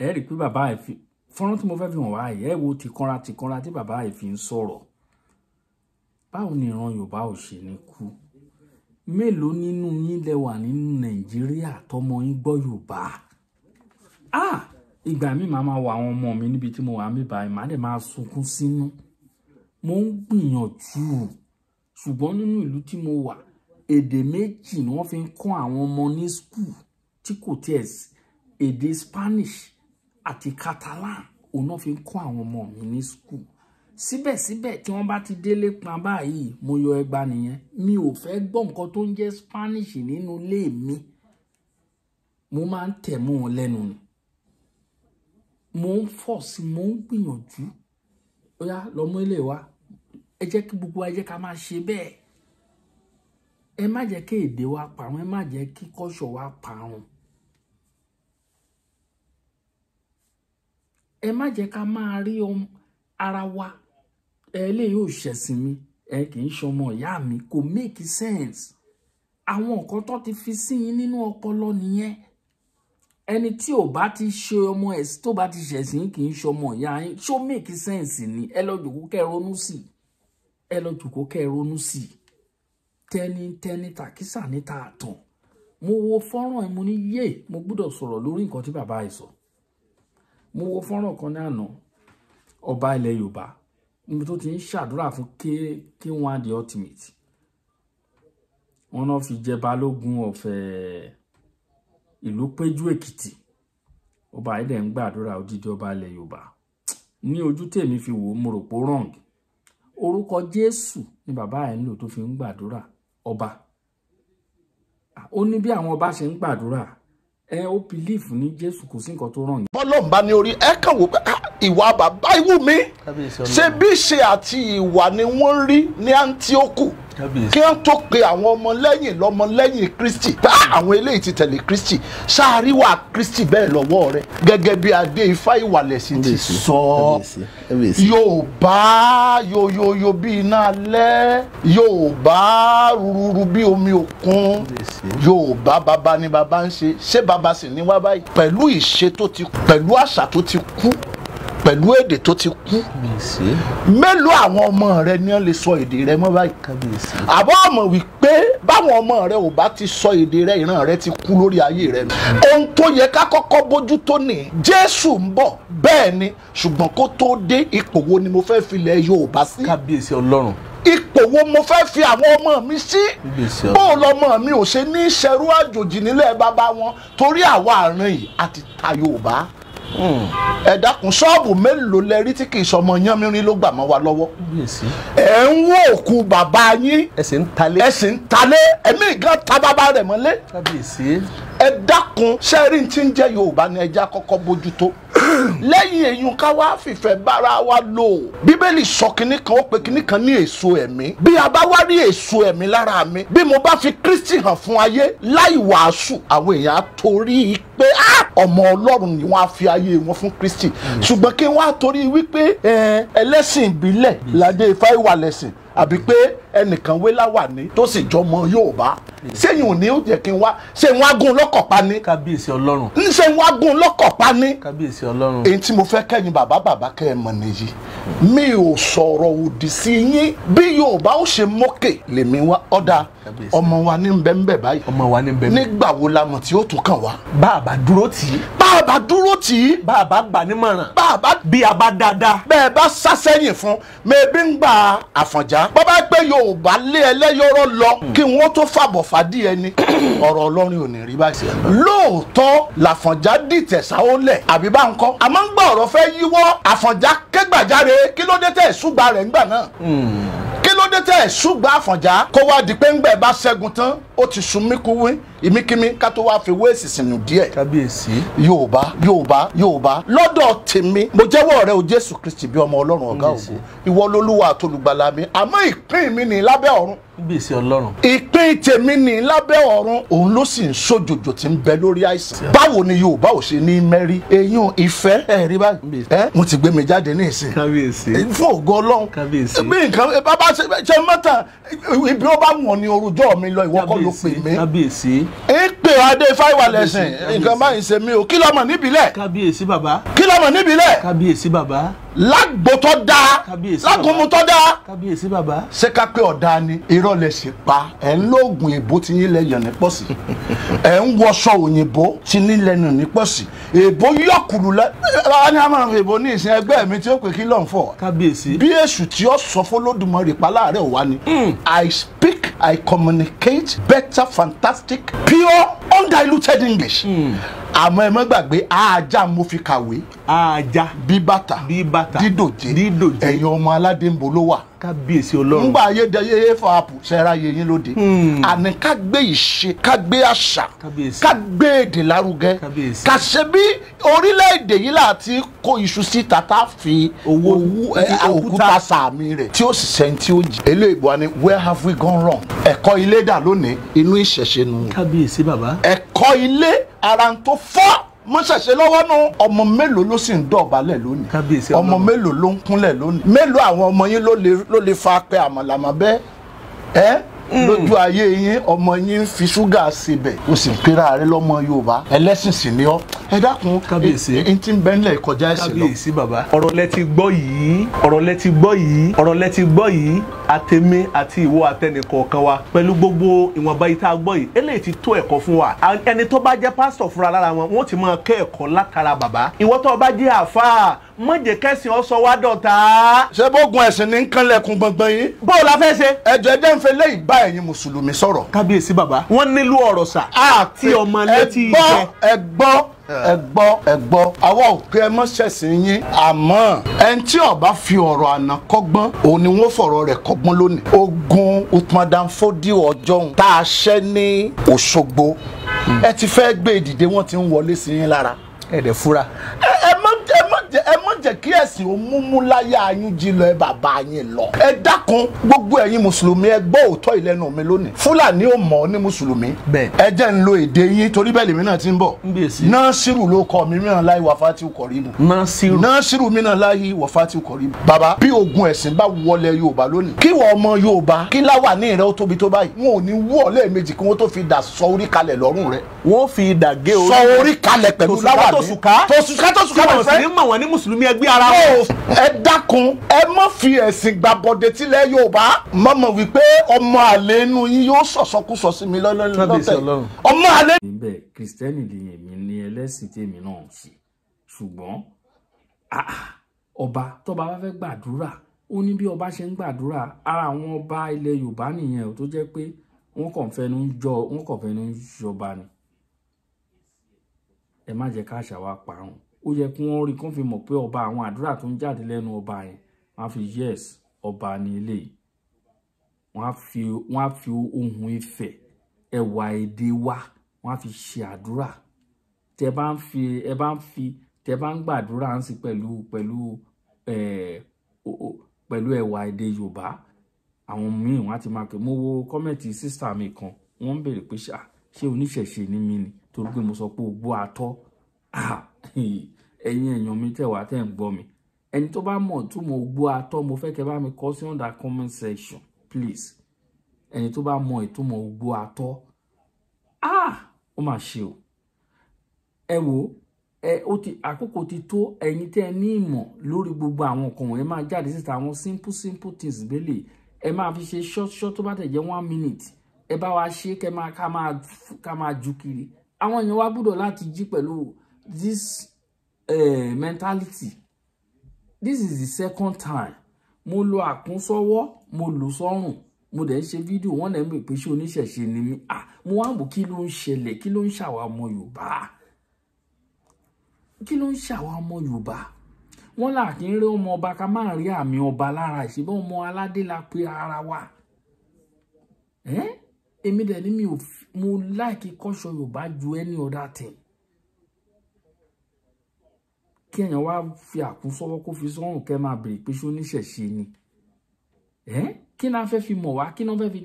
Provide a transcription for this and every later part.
ẹ rí pé bàbá ẹ̀ fi fọ́nrán tí mo fẹ́ fi hàn wá ẹ̀ wo tìkanra tí bàbá ẹ̀ fi ń sọ̀rọ̀. Báwo ni ìran Yorùbá ò ṣe ní kú? Mélòó nínú yín lẹ wà nínú Nàìjíríà tọmọ yín gbọ́ Yorùbá? Ìgbà mi máa wà àwọn ọmọ mi níbi tí mo wà mí báyìí, màá dẹ̀ máa sunkún sínú. Mo ń gbìyànjú, ṣùgbọ́n nínú ìlú tí mo wà, èdè méjì ni wọ́n fi ń kọ́ àwọn ọmọ ní school tí kò tiẹ̀ sí. Èdè Spanish àti Catalan òun náà fi ń kọ́ àwọn ọmọ mi ní school. Síbẹ̀síbẹ̀ tí wọ́n bá ti délé pa báyìí, mo yọ ẹgba nìyẹn. Mi ò fẹ́ gbọ́ nǹkan tó ń jẹ́ Spanish nínú ilé mi. Mo máa ń tẹ̀ mọ́ wọn lẹ́nu ni. Mo ń fọ̀ sí, mo ń gbìyànjú. Ó yá, lọ mú ilé wa. Ẹ jẹ́ kí gbogbo ẹ jẹ́ ká máa ṣe bẹ́ẹ̀. Ẹ má jẹ́ kí èdè wa parun, ẹ má jẹ́ kí culture wa parun. Ẹ má jẹ́ ká máa rí ara wa. Lè yóò ṣẹ̀sìn mi, kì í ṣọmọ ìyá mi, kò make sense. Àwọn nǹkan tó ti fi sí yín nínú ọpọlọ nìyẹn. Ẹni tí ò bá ti ṣe ọmọ ẹ̀ tó bá ti ṣẹ̀sìn kì í ṣọmọ ìyá yín, ṣó make sense ni? Ẹ lọ jókòó kẹ́ ronú sí. Ẹ lọ jókòó kẹ́ ronú sí. Tẹ́ni tàkísà níta àtàn. Mo wo fọ́nrán ẹ̀, mo ní yé, mo gbọ́dọ̀ sọ̀rọ̀ lórí nǹkan tí bàbá ẹ̀ sọ. Mo wo fọ́nrán kan ní àná, ọba ilẹ̀ Yorùbá, níbi tó ti ń ṣàdúrà fún K1 the ultimate. Wọ́n náà fi jẹ balógun ọ̀fẹ́ ìlú Péjú Èkìtì. Ọba ẹ̀dẹ̀ ń gbàdúrà odidi ọba ilẹ̀ Yorùbá. Ní ojú tèmi fi wò, mo rò pé wrong. Orúkọ Jésù ni bàbá ẹ̀ ń lò tó fi ń gbàdúrà ọba. Ó ní bí àwọn ọba ṣe ń gbàdúrà, ó believe ní Jésù, kò sí nǹkan tó wrong. Bọ́lọ́run bá ní orí ẹ kàn wò pé ìwà bàbá ìwú mi ṣe bí ṣe àti ìwà ni wọ́n rí ní Áńtíókù kí wọ́n tó pe àwọn ọmọlẹ́yìn Kristi. Àwọn eléyìí ti tẹ̀lé Kristi, ṣáàríwá Kristi bẹ́ẹ̀ lọ́wọ́ rẹ̀ gẹ́gẹ́ bí adé Ifá Ìwàlẹ̀sìn ti sọ. Yorùbá yoyoyo bí iná alẹ́, Yorùbá rúrúrú bí omi òkun, Yorùbá bàbá ni bàbá ń ṣe, ṣé bàbá sì ní wá báyìí pẹ̀lú ìṣe tó ti kú, pẹ̀lú àṣà tó ti kú, pẹ̀lú èdè tó ti kú. Mélòó àwọn ọmọ rẹ ni wọ́n lè sọ èdè rẹ mọ́ báyìí? Àbọ̀ ọmọ wípé báwọn ọmọ rẹ ò bá ti sọ èdè rẹ, ìran rẹ ti kú lórí ayé rẹ. Ohun tó yẹ ká kọ́kọ́ bójú tó ní Jésù ń bọ̀, bẹ́ẹ̀ ni, ṣùgbọ́n kó tó dé, ipò wo ni mo fẹ́ fi ilẹ̀ Yorùbá sí? Kábíyèsí Ọlọ́run. Ipò wo mo fẹ́ fi àwọn ọmọ mi sí? Bó lọmọ mi ò ṣe ní ṣẹrú àjòjì nílẹ̀ bàbá wọn, torí àwa àárín yìí àti ta Yorùbá. Ẹ dákun, ṣọ́ọ̀bù mélòó lẹ rí tí kì í ṣọmọ yánmírín ló gbà mọ́ wa lọ́wọ́? Ẹ ń wó òkú bàbá yín, ẹ sì ń talé, ẹ̀mí gan ta bàbá rẹ̀ mọ́lé. Ẹ dákun, ṣẹ́rí tí ń jẹ́ Yorùbá ni ẹja kọ́kọ́ bójútó. Lẹ́yìn èyún ká wá fìfẹ́ bára wa lò. Bíbélì sọ kinní kan, ó pe kinní kan ní èso ẹ̀mí. Bí a bá wá rí èso ẹ̀mí lára mi, bí mo bá fi Kristi hàn fún ayé láì wàásù, àwọn èèyàn á torí pé ọmọ Ọlọ́run ni wọ́n á fi ayé wọn fún Kristi. Ṣùgbọ́n kí wọ́n á torí wípé ẹlẹ́sìn ìbílẹ̀ ládé Ifá Ìwàlẹ̀sìn, àbí pé ẹnìkan wé láwàní tó sì jọmọ Yorùbá, sẹ́yìn ò ní ó jẹ́ kí n wá ṣé n wá gún lọ́kọ̀ pa ní? Kábíyèsí Ọlọ́run. Ṣé n wá gún lọ́kọ̀ pa ní? Kábíyèsí Ọlọ́run. Èyí tí mo fẹ́ kẹ́yìn bàbá kẹ́ ẹ mọ̀ nìyí. Mi ò sọ̀rọ̀ òdì sí yín. Bí Yorùbá ó ṣe mókè lèmi wá. Ọ̀dà ọmọ wa ní bẹ́ńbẹ́ báyìí. Ọmọ wa ní bẹ́ńbẹ́. Nígbà wo la mọ̀ tí ó tún kàn wá? Bàbá dúró tì í. Bàbá dúró tì í. Bàbá gbà nímọ̀ràn. Bàbá bí a bá dáadáa. Bẹ́ẹ̀ bá sásẹ́yìn fún mẹ́bí ń gba Àfọ̀njá. Bàbá pé Yorùbá lé ẹlẹ́yọ̀rọ̀ lọ kí wọ́n tó fàbọ̀ fàdí ẹni. Ọ̀rọ̀ Ọlọ́run ò ní rí báyìí. Lóòótọ́ l'Àfọ̀njá dìtẹ̀ sáólẹ̀ àbí bá ń kọ́. Àmọ́ ń gbọ́ ọ̀rọ̀ fẹ́ yíwọ́. Àfọ̀njá kégbàjáre, kí ló dé tẹ̀ ṣùgbà rẹ̀ ńgbà náà? Kí ló dé tẹ̀ ṣùgbà Àfọ̀njá kó wá di pé ńgbà bá ṣẹ́gun tán ó ti sun mí kú wí ìmíkímí ká tó wá fi wéèsì sínú díẹ̀. Kábíyèsí. Yorùbá lọ́dọ̀ tèmi mo jẹ́wọ́ rẹ o Jésù Kristi bí ọmọ Ọlọ́run ọ̀gá ògo, ìwọ lolúwa àtolùgbàlà mi, àmọ́ ìpín mi ní lábẹ́ ọ̀run. Kábíyèsí Ọlọ́run. Ìpín tèmi ní lábẹ́ ọ̀run, òun ló sì ń ṣòjòjò tí ń bẹ lórí àìsàn. Báwo ni Yorùbá ò ṣe ní mẹ́rí? Èyàn ìfẹ́ rí báyìí. Mo ti gbé mi jáde ní ìsìn. Kábíyèsí. Fún ògo Ọlọ́run. Kábíyèsí. Bí nǹkan bàbá ṣe mọ́tà ibi ó bá wọ̀n ní orújọ́ mi lọ, ìwọ kọ́ ló pè mí. Kábíyèsí. Pé pè wá dé fáìwà lẹ́sìn nǹkan báyìí ṣe mí o kí lọ́mọ níbílẹ̀ kábíyèsí bàbá kí lọ́mọ níbílẹ̀ kábíyèsí bàbá lágbo tó dáa kábíyèsí lágùnmu tó dáa kábíyèsí bàbá. ṣé ká pé ọ̀dà ni irọ́ lẹ sì pa ẹ̀ ń lóògùn èbó tí yín lẹ yàn ní pọ̀sì ẹ̀ ń wọṣọ òyìnbó tí ní lẹ́nu ní pọ̀sì èbó yọkùlù lẹ ẹ ní àmọ́ èbó ní ìsìn ẹgbẹ́ mi tí ó pè kí lọ́n fọ̀ kábíyèsí. bí èṣù tí ó sọ fọlọ́dúnmọ́rì pa láàárẹ̀ wá ni I speak I communicate better fantastic pure undiluted English àmọ́ ẹ má gbàgbé ajá mo fi kàwé ajá bí bàtà dídòjé ẹ̀yin ọmọ aládé ń bo ló wà kábíyèsí ọlọ́run. ńgbà ayédèyé fàápù ṣẹ́ra yẹyin lóde àní ká gbé ìṣe ká gbé àṣà ká gbé èdè lárugẹ ká ṣe bí orílẹ̀-èdè yìí láti kó iṣu sí tata fi òkúta sàmì rẹ̀ tí ó sì sẹ́ni tí ó jì. eléyìí wà ní where have we gone wrong. ẹ̀kọ́ ilé dà lónìí inú ìṣẹ̀ṣe nù. kábíyèsí bàbá. ẹ̀kọ́ ilé ara ń tó fọ́ mo ṣẹ̀ṣẹ̀ lọ́wọ́ nù. ọmọ mélòó ló sì ń dọ̀bálẹ̀ lónìí. kábíyèsí ọmọ mélòó ló ń kúnlẹ̀ lónìí. mélòó àwọn ọmọ yín ló lè fa pé àmàlàmà bẹ́ẹ̀ ẹ́ lójú ayé yín ọmọ yín fi ṣúgà síbẹ̀ o sì ń pera rẹ lọ́mọ Yorùbá ẹlẹ́sìn sì ni ọ́ ẹ dákun kábíyèsí n ti bẹ́ ńlẹ̀ kọjá ẹ̀sìn lọ. kábíyèsí bàbá. ọ̀rọ̀ lẹ ti gbọ́ yìí ọ̀rọ̀ lẹ ti gbọ́ yìí ọ̀rọ̀ lẹ ti gbọ́ yìí àtẹ̀mí àti ìwọ àtẹnìkọ̀ọ̀kan wa pẹ̀lú gbogbo ìwọ̀nba yìí tá a gbọ́ yìí eléyìí ti tó ẹ̀kọ́ fún wa ẹni tó bá jẹ́ pásítọ̀ fúnra lára wọn wọ́n ti máa kẹ́ ẹ̀kọ́ látara bàbá ìwọ tó bá jẹ́ àfáà má jẹ́ kẹ́sìn ọ sọ wá dọ̀tá. ṣé bógun ẹ̀sìn ní kánlẹ̀kùn gbọ̀ngbọ̀n yìí. bó o la fẹ́ ṣe. ẹjọ́ ẹjẹ́ ń fẹ́ lẹ́yìn bá ẹ̀yin mùsùlùmí sọ̀rọ̀. kábíyèsí bàbá wọ́n nílò ọ̀rọ̀ sà. àti ọmọ létí ìjẹ. ẹ gbọ́ àwa ò pé ẹ mọ́ ṣẹ̀sìn yín àmọ́ ẹni tí ó bá fi ọ̀rọ̀ àná kọ́gbọ́n òun ni wọ́n fọ̀rọ̀ rẹ̀ kọ́gbọ́n lónìí. ogun Uthmandan-Fodio ọjọ́hun tá a ṣẹ́ ní Òṣogbo ẹ ti fẹ́ gbé ìdìde wọ́n ti ń wọlé sí yín lára. ẹ dẹ̀ fura. ẹ má jẹ́ kí ẹ̀sìn ó múmú láyà yín jí lọ ẹ bàbá yín lọ. ẹ dákun gbogbo ẹ̀yin mùsùlùmí ẹ gbọ́ òótọ́ ìlẹ́nu mi lónìí. Fúlàní ò mọ̀ ọ́ ní mùsùlùmí. bẹ́ẹ̀ ẹ jẹ́ ń lo èdè yín torí bẹ́ẹ̀ lèmi náà ti ń bọ̀. Nasiru ló kọ mi mìíràn láyé Wàfátìù Kọ̀ríbù. Nasiru mìíràn láyé Wàfátìù Kọ̀ríbù. bàbá bí ogun ẹ̀sìn bá wọlé Yorùbá lónìí kí wọ́n ọmọ Yorùbá kí láwà ní ìrẹ́ ó tóbi tó báyìí wọn ò ní wọ́ lẹ́ẹ̀mejì kí wọ́n tó fi dà sọ orí kalẹ̀ lọ́rùn rẹ̀. wọ́n fi dà gé orí. sọ orí kalẹ̀ pẹ̀lú láwà ní tòṣùká mọ̀ ní mọ̀ wọ́n ní mùsùlùmí ẹgbẹ́ ara wọn. ẹ dákun ẹ má fi ẹ̀sìn gbàbọ̀dé tilẹ̀ Yorùbá mọ̀mọ́ wípé ọmọ àlè inú yín yóò sọ̀sọ́kùsọ sí mi lọ́tẹ̀ ọmọ àlè. níbẹ̀ Kristẹni lè èmi ní ẹlẹ́sìn tèmi náà ṣe ṣùgbọ́n ọba tọ́ba bá fẹ́ gbàdúrà ó ní bí ọba ṣe ń gbàdúrà ara àwọn ọba ilẹ̀ Yorùbá nìyẹn tó jẹ́ pé wọ́n kàn fẹ́nu ń jọba ni ẹ má jẹ́ ká àṣà wa parun ó yẹ kí wọ́n rí kán fi mọ̀ pé ọba àwọn àdúrà tó ń jáde lẹ́nu ọba yẹn wọ́n á fi yes ọba ní ilé yìí wọ́n á fi ohun Ifẹ̀ ẹwà èdè wa wọ́n á fi ṣe àdúrà tẹ́ bá ń gbàdúrà ń sí pẹ̀lú ẹwà èdè Yorùbá àwọn míì wọ́n á ti máa kẹ́ mo wo kọ́mẹ̀ntì sísà mi kan wọ́n ń béèrè pé ṣé oníṣẹ̀ṣe ní mí ni torí pé mo sọ pé ògbó atọ́ ẹ̀yin èèyàn mi tẹ̀wá tẹ̀ ń gbọ́ mi ẹni tó bá mọ̀ tó mọ̀ ògbó atọ́ mo fẹ́ kẹ́ bá mi kọ sí under comment section please ẹni tó bá mọ̀ ìtumọ̀ ògbó atọ́ ó mà ṣe o ẹ wo àkókò ti tó ẹ̀yin tẹ́ ẹ ní ìmọ̀ lórí gbogbo àwọn nǹkan wọ̀nyẹn máa jáde síta àwọn simple things gbélé ẹ máa fi ṣe short tó bá tẹ̀ jẹ́ 1 minute ẹ bá wa ṣe ká máa ju kiri àwọn èèyàn wa gbọ́dọ̀ láti jí pẹ̀lú this mentality. This is the second time mo lo àkúnsọ́wọ́ mo lò sọ́rùn mo dẹ̀ ń ṣe fídíò wọ́n lè ń bè pé ṣé oníṣẹ̀ṣe ni mí mo wá mọ̀ kí ló ń ṣẹlẹ̀ kí ló ń ṣàwa ọmọ Yorùbá kí ló ń ṣàwa ọmọ Yorùbá wọ́n là kí ń rí ọmọ ọba ká máa rí àmì ọba lára ìṣẹ́bọ̀ ọmọ aládé la pé ara wa èmi dẹ̀ ní mo like culture Yorùbá ju any other thing kí èèyàn wá fi àkúnsọ́wọ́ kó fi sọ́rùn kẹ́ máa bèrè pé ṣé oníṣẹ̀ṣe ni kí náà fẹ́ fi mọ̀ wá kí náà fẹ́ fi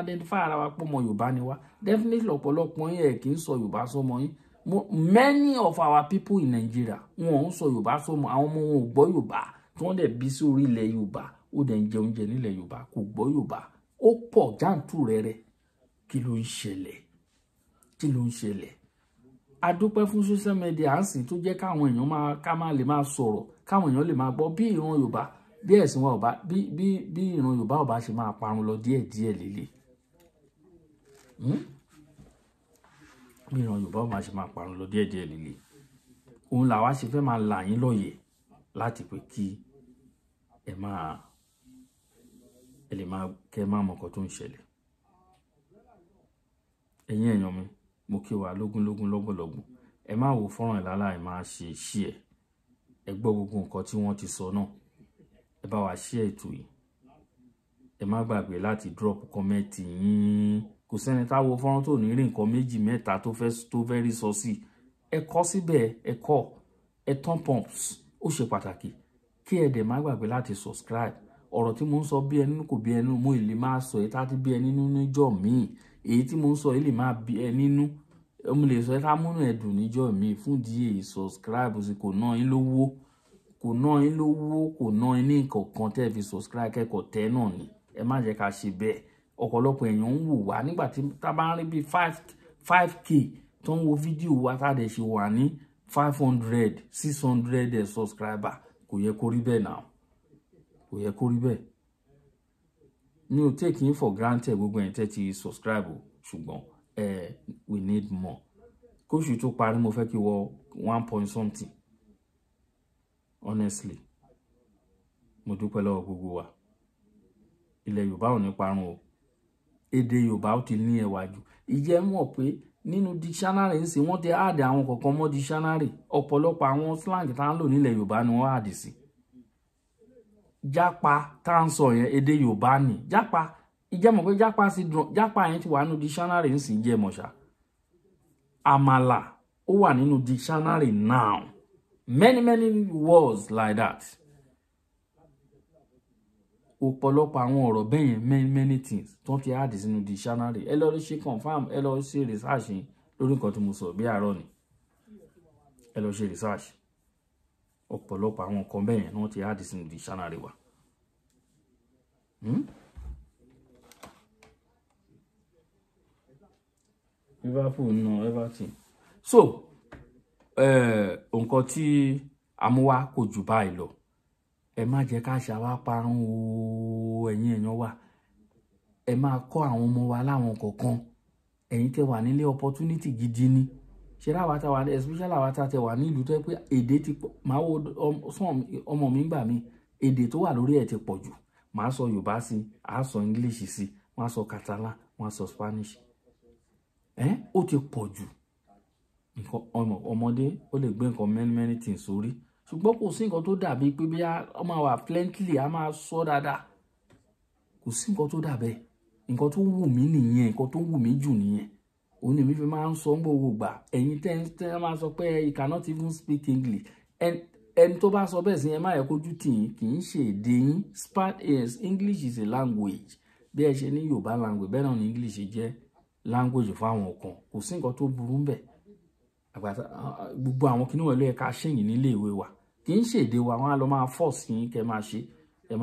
identify ara wa pọ̀ mọ́ Yorùbá ni wá definitely ọ̀pọ̀lọpọ̀ yín ẹ̀ kì í sọ Yorùbá sọmọ yín many of our people in Nigeria wọn ò ń sọ Yorùbá sọmọ àwọn ọmọ wọn ò gbọ́ Yorùbá tí wọ́n dẹ̀ bí sí orí ilẹ̀ Yorùbá ó dẹ̀ ń jẹ oúnjẹ nílẹ̀ Yorùbá kò gbọ́ Yorùbá ó pọ̀ jáǹtù rẹ̀ kí ló ń ṣẹlẹ̀ kí ló ń ṣẹlẹ̀. A dúpẹ́ fún social media à ń sìn tó jẹ́ káwọn èèyàn ká lè máa sọ̀rọ̀, káwọn èèyàn lè máa gbọ́ bí ìran Yorùbá, bí ẹ̀sìn wa ọba, bí ìran Yorùbá ọba ṣe máa parun lọ díẹ̀díẹ̀ lélẹ̀. Bí ìran Yorùbá ọba ṣe máa parun lọ díẹ̀díẹ̀ lélẹ̀. Òun làwa ṣe fẹ́ máa là yín lóye láti pé kí ẹ lè máa kẹ́ máa mọ nǹkan tó ń ṣẹlẹ̀. Ẹ̀yin èèyàn mi, mo kí wa lógúnlógún lọ́gbọ̀lọ́gbọ̀n. Ẹ má wo fọ́nrán ìlàlá ẹ máa ṣe share. Ẹ gbọ́ gbogbo nǹkan tí wọ́n ti sọ náà. Ẹ bá wa share ètò yìí. Ẹ má gbàgbé láti drop comment yín. Kò sẹ́ni tá wo fọ́nrán tó ní rí nǹkan méjì mẹ́ta tó fẹ́ rí sọ sí. Ẹ kọ síbẹ̀, ẹ turn pumps. Ó ṣe pàtàkì kí ẹ dẹ̀ má gbàgbé láti subscribe. Ọ̀rọ̀ tí mo ń sọ bí ẹnu kò bí ẹnu, mo lè máa sọ èyí tá ti bí ẹ nínú níjọ́ míì. Èyí tí mo ń sọ yìí lè máa bí ẹ nínú. Mo lè sọ ká múnú ẹ̀dùn níjọ́ míì. Fún díẹ̀ subscribe sí kò ná yín lówó. Kò ná yín lówó, kò ná yín ní nǹkan kan tẹ́ fi subscribe kẹ́kọ̀ọ́ tẹ́ náà ni. Ẹ má jẹ́ ká ṣe bẹ́ẹ̀. Ọ̀pọ̀lọpọ̀ èèyàn ń wò wá nígbà tí tá bá ń rí bí 5k tó ń wo fídíò wa tá dẹ̀ ṣe wà ní 500, 600 subscriber. Kò yẹ kó rí bẹ́ẹ̀ náà. Kò yẹ kó rí bẹ́ẹ̀. Mi ò take yín for granted gbogbo ẹ̀yin tẹ́ ti subscribe o, ṣùgbọ́n we need more. Kóṣù tó parí mo fẹ́ kí wọ 1 point something. Honestly, mo dúpẹ́ lọ́wọ́ gbogbo wa. Ilẹ̀ Yorùbá ò ní parun o. Èdè Yorùbá ó ti ní ẹwà jù. Ìjẹ́ mọ̀ pé nínú dictionary ńsìn wọ́n ti add àwọn kọ̀ọ̀kan mọ́ dictionary. Ọ̀pọ̀lọpọ̀ àwọn slang tá ń lò nílẹ̀ Yorùbá ni wọ́n add sí. Jápa tá ń sọ yẹn èdè Yorùbá ni. Jápa, ìjẹ́ mọ̀ pé jápa yẹn ti wà nínú dictionary ńsìn jẹ́ mọ̀ ṣá. Àmàlà ó wà nínú dictionary now. Many words like that. Ọ̀pọ̀lọpọ̀ àwọn ọ̀rọ̀ bẹ́ẹ̀ yẹn many things tó ti add sínú dictionary. Ẹ lọ ṣe confirm, ẹ lọ ṣe research lórí nǹkan tí mo sọ bí àárọ̀ ni. Ẹ lọ ṣe research. Ọ̀pọ̀lọpọ̀ àwọn nǹkan bẹ́ẹ̀ yẹn wọ́n ti add sínú dictionary wa. Liverpool no Everton. So, nǹkan tí àmúwá kò jù báyìí lọ. Ẹ má jẹ́ ká ṣà wá parun o, ẹ̀yin èèyàn wa. Ẹ máa kọ́ àwọn ọmọ wa láwọn kọ̀ọ̀kan. Ẹ̀yin tẹ́ wà nílé opportunity gidi ni. Ṣé láwa tá wà ní especially àwa tá tẹ́ wà ní ìlú tó jẹ́ pé èdè ti pọ̀. Màá wo ọmọ mi gbà mí. Èdè tó wà lórí ẹ̀ ti pọ̀ jù. Màá sọ Yorùbá sí, á sọ English sí, wọ́n á sọ Catalan, wọ́n á sọ Spanish. Ó ti pọ̀ jù. Ọmọdé ó lè gbé nǹkan many things sórí. Ṣùgbọ́n kò sí nǹkan tó dàbí pé bí a máa wà plenty, a máa sọ dáadáa. Kò sí nǹkan tó dàbẹ́. Nǹkan tó wù mí nìyẹn, nǹkan tó wù mí jù nìyẹn. Òun ni mi fi máa ń sọ gbogbo gbà. Ẹ̀yin tẹ́ máa sọ pé you cannot even speak English. Ẹni tó bá sọ bẹ́ẹ̀ sí ẹ má yẹ kójú tì yín, kì í ṣe èdè yín. English is a language. Bí ẹ ṣe ní Yorùbá language, bẹ́ẹ̀ náà ni English jẹ́ language fáwọn kan. Kò sí nǹkan tó burú ńbẹ̀. Gbogbo àwọn kinní wọ̀nyí ló yẹ ká ṣèyìn nílé ìwé wa. Kì í ṣe èdè wa, wọ́n á lọ máa force yín kẹ́ máa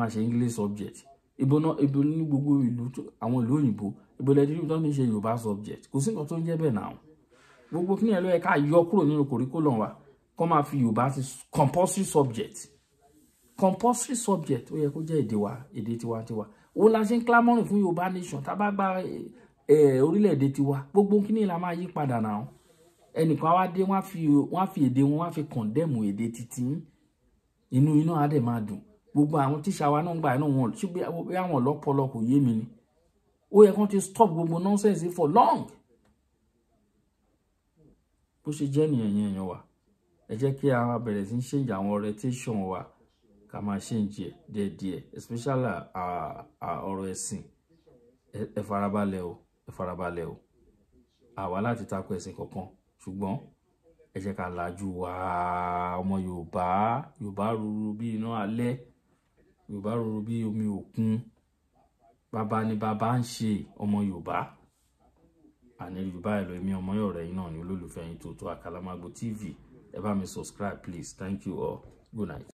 ṣe English subject. Ibo ní gbogbo ìlú àwọn ìlú òyìnbó, ibo lẹ́dí tó ń ṣe Yorùbá subject. Kò sí nǹkan tó ń jẹ́ bẹ́ẹ̀ náà. Gbogbo kinní ló yẹ ká yọ kúrò nínú curriculum wa. Kọ́ máa fi Yorùbá sí compulsory subject. Compulsory subject ó yẹ kó jẹ́ èdè wa, èdè tiwa. Ó la ṣe ń clamoring fún Yorùbá nation. Tá bá gba orílẹ̀-èdè tiwa, gbogbo kinní la máa yí padà náà. Ẹnìkan wá dé wọ́n á fi èdè wọn, wọ́n á fi condemn èdè títí. Inú á dẹ̀ máa dùn. Gbogbo àwọn tíṣà wa náà gbà náà wọn ṣé bí àwọn ọlọ́pọlọ kò yé mi ni. Ó yẹ kán ti stop gbogbo nonsense for long. Bó ṣe jẹ́ nìyẹn yẹn wa. Ẹ jẹ́ kí a bẹ̀rẹ̀ sí change àwọn orientation wa. Ká máa change díẹ̀díẹ̀, especially ọ̀rọ̀ ẹ̀sìn. Ẹ farabalẹ̀ o. Àwa láti tako ẹ̀sìn kankan. Ṣùgbọ́n ẹ jẹ́ ká lajú wa ọmọ Yorùbá rúru bí iná alẹ́, Yorùbá rúru bí omi òkun. Bàbá ni bàbá ń ṣe ọmọ Yorùbá. Àní Yorùbá ẹ̀ lọ èmi ọmọ ọ̀rẹ́ yín náà ni olólùfẹ́ yín Tótó Àkàlàmàgbò TV. Ẹ bá mi subscribe please. Thank you all. Good night.